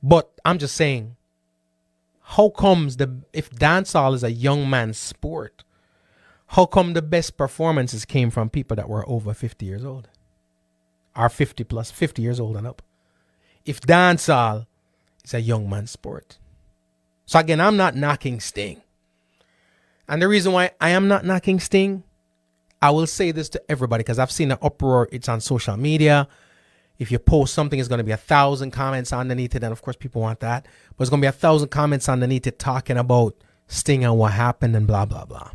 But I'm just saying, how comes if dancehall is a young man's sport, how come the best performances came from people that were over 50 years old? Or 50 plus, 50 years old and up? If dancehall is a young man's sport. So again, I'm not knocking Sting. And the reason why I am not knocking Sting, I will say this to everybody because I've seen an uproar. It's on social media. If you post something, it's going to be 1,000 comments underneath it. And of course, people want that. But it's going to be 1,000 comments underneath it talking about Sting and what happened and blah, blah, blah.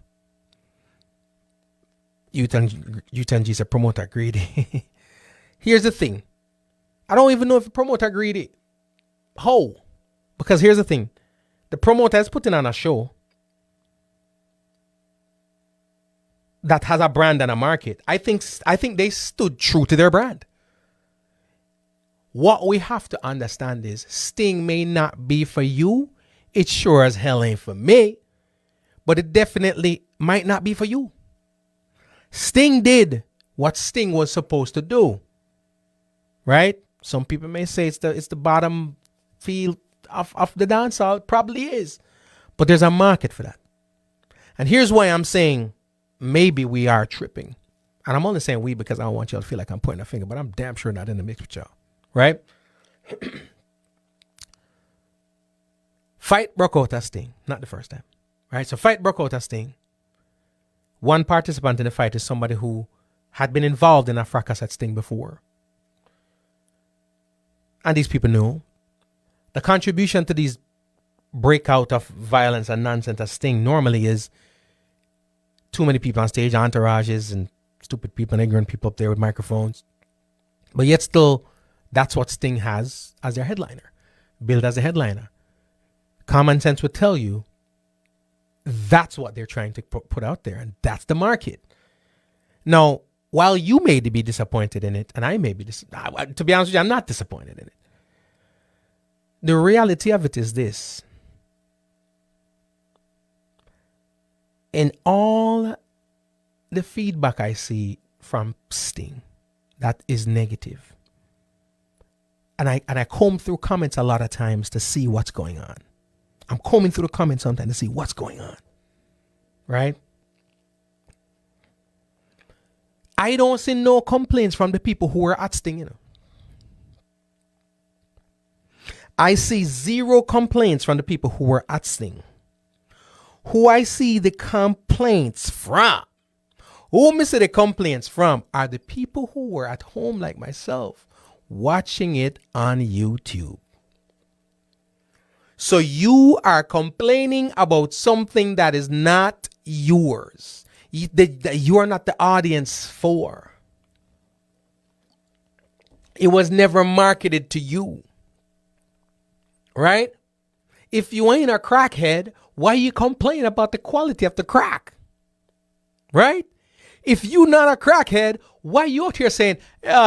Utan said promoter greedy. Here's the thing. I don't even know if the promoter greedy. How? Because here's the thing. The promoter is putting on a show that has a brand and a market. I think they stood true to their brand. What we have to understand is Sting may not be for you. It sure as hell ain't for me. But it definitely might not be for you. Sting did what Sting was supposed to do. Right? Some people may say it's the bottom field of the dancehall. It probably is. But there's a market for that. And here's why I'm saying maybe we are tripping. And I'm only saying we because I don't want y'all to feel like I'm pointing a finger, but I'm damn sure not in the mix with y'all. Right? Fight broke out at Sting. Not the first time. Right? So fight broke out at Sting. One participant in the fight is somebody who had been involved in a fracas at Sting before. And these people knew. The contribution to these breakout of violence and nonsense at Sting normally is too many people on stage, entourages and stupid people and ignorant people up there with microphones. But yet still, that's what Sting has as their headliner. Billed as a headliner. Common sense would tell you that's what they're trying to put out there. And that's the market. Now, while you may be disappointed in it, and I may be, to be honest with you, I'm not disappointed in it. The reality of it is this. In all the feedback I see from Sting, that is negative. And I comb through comments a lot of times to see what's going on. I'm combing through the comments sometimes to see what's going on. Right? I don't see no complaints from the people who were at Sting, I see zero complaints from the people who were at Sting. Who I see the complaints from, who I see the complaints from are the people who were at home like myself watching it on YouTube. So you are complaining about something that is not yours, that you are not the audience for. It was never marketed to you. Right? If you ain't a crackhead, why you complain about the quality of the crack? Right? If you not a crackhead, why you out here saying,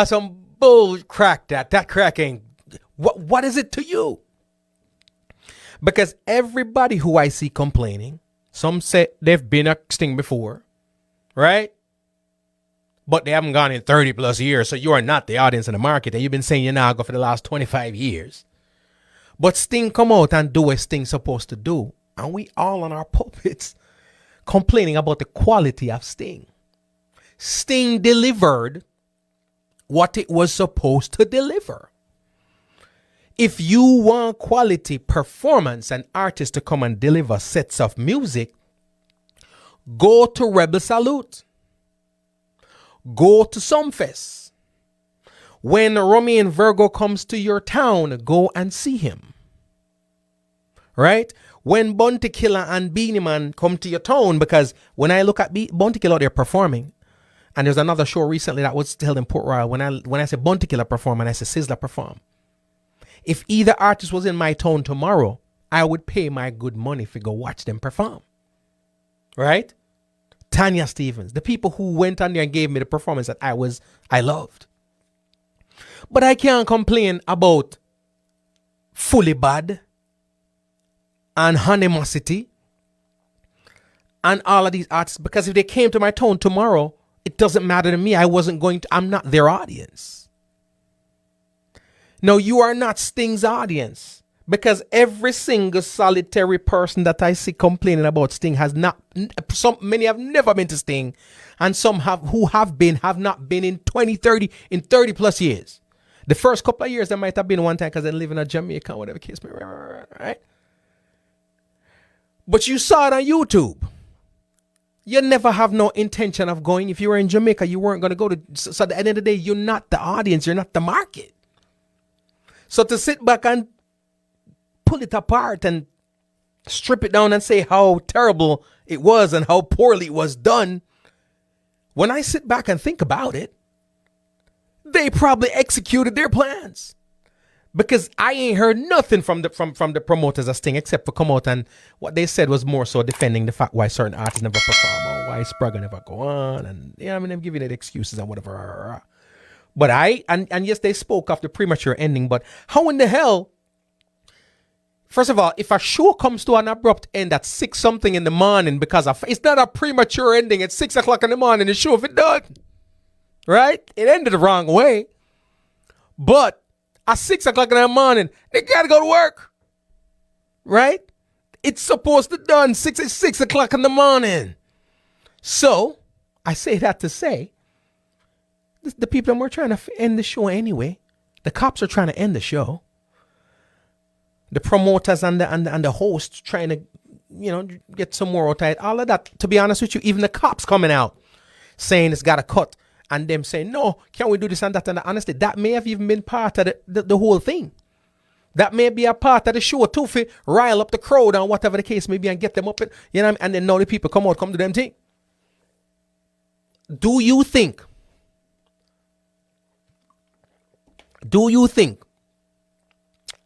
some bull crack that crack ain't, what is it to you? Because everybody who I see complaining, some say they've been a Sting before, right? But they haven't gone in 30 plus years, so you are not the audience in the market, and you've been saying you're not going for the last 25 years. But Sting come out and do what Sting's supposed to do. And we all on our pulpits complaining about the quality of Sting. Sting delivered what it was supposed to deliver. If you want quality performance and artists to come and deliver sets of music, go to Rebel Salute. Go to Sumfest. When Romy and Virgo comes to your town, go and see him. Right? When Bounty Killer and Beanie Man come to your town, because when I look at Bounty Killer, they're performing. And there's another show recently that was held in Port Royal. When I say Bounty Killer perform and I say Sizzler perform. If either artist was in my town tomorrow, I would pay my good money to go watch them perform. Right? Tanya Stevens, the people who went on there and gave me the performance that I loved. But I can't complain about Fully Bad and Honeymossity and all of these artists, because if they came to my town tomorrow, it doesn't matter to me. I'm not their audience. No, you are not Sting's audience. Because every single solitary person that I see complaining about Sting has not, many have never been to Sting, and some have not been in 30 plus years. The first couple of years, they might have been one time because they live in Jamaica, whatever case may be, right? But you saw it on YouTube. You never have no intention of going. If you were in Jamaica, you weren't going to go to. So at the end of the day, you're not the audience. You're not the market. So to sit back and pull it apart and strip it down and say how terrible it was and how poorly it was done, when I sit back and think about it, they probably executed their plans. Because I ain't heard nothing from the promoters of Sting except for come out, and what they said was more so defending the fact why certain artists never perform or why Spragga never go on, and I'm giving it excuses and whatever. But and yes, they spoke of the premature ending, but how in the hell? First of all, if a show comes to an abrupt end at 6 something in the morning because of, it's not a premature ending at 6 o'clock in the morning, the show if it done. Right? It ended the wrong way. But at 6 o'clock in the morning, they gotta go to work. Right? It's supposed to done 6 o'clock in the morning. So, I say that to say, the people that were trying to end the show anyway, the cops are trying to end the show. The promoters and the hosts trying to, get some more out of it. All of that, to be honest with you, even the cops coming out saying it's got to cut, and them saying, no, can't we do this and that? And honestly, that may have even been part of the whole thing. That may be a part of the show too, for rile up the crowd and whatever the case may be and get them up, and then now the people come to them thing. Do you think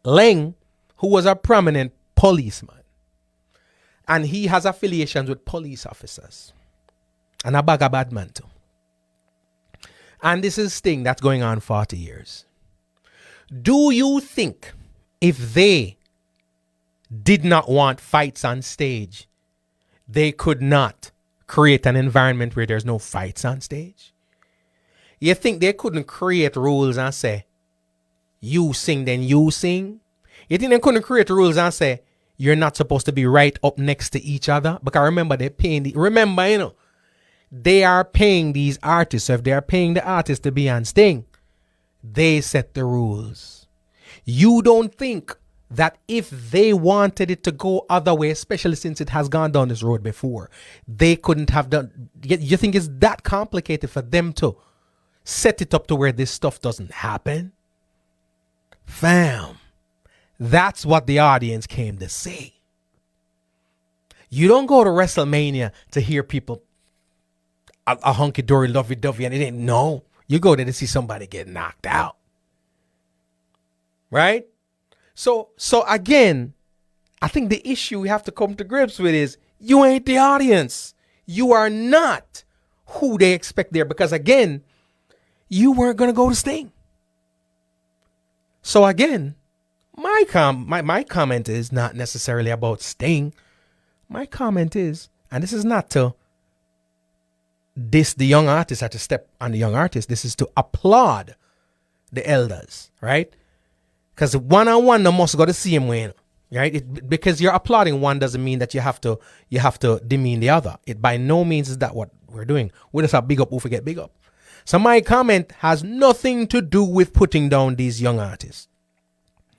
Leng, who was a prominent policeman, and he has affiliations with police officers, and a bag of bad man too, and this is Sting that's going on 40 years. Do you think if they did not want fights on stage, they could not create an environment where there's no fights on stage? You think they couldn't create rules and say, you sing, then you sing? You think they couldn't create rules and say, you're not supposed to be right up next to each other? Because remember, they're paying, they are paying these artists. So if they are paying the artists to be on Sting, they set the rules. You don't think that if they wanted it to go other way, especially since it has gone down this road before, they couldn't have done? You think it's that complicated for them to set it up to where this stuff doesn't happen? Fam, that's what the audience came to see. You don't go to WrestleMania to hear people a hunky-dory, lovey-dovey, and it ain't. No, you go there to see somebody get knocked out. Right? So again, I think the issue we have to come to grips with is you ain't the audience. You are not who they expect there, because again, you weren't going to go to Sting. So again, my comment is not necessarily about Sting. My comment is, and this is not to diss the young artist or to step on the young artist. This is to applaud the elders, right? Because one-on-one, they must go the same way, right? Because you're applauding one doesn't mean that you have to demean the other. It by no means is that what we're doing. We just have big up who forget big up. So my comment has nothing to do with putting down these young artists.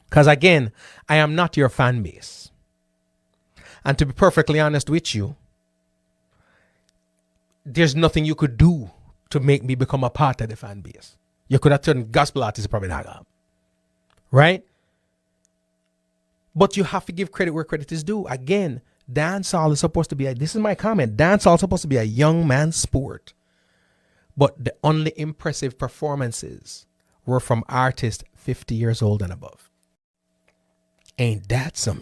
Because again, I am not your fan base. And to be perfectly honest with you, there's nothing you could do to make me become a part of the fan base. You could have turned gospel artists, probably not up. Right? But you have to give credit where credit is due. Again, dancehall is supposed to be, this is my comment, dancehall is supposed to be a young man's sport. But the only impressive performances were from artists 50 years old and above. Ain't that some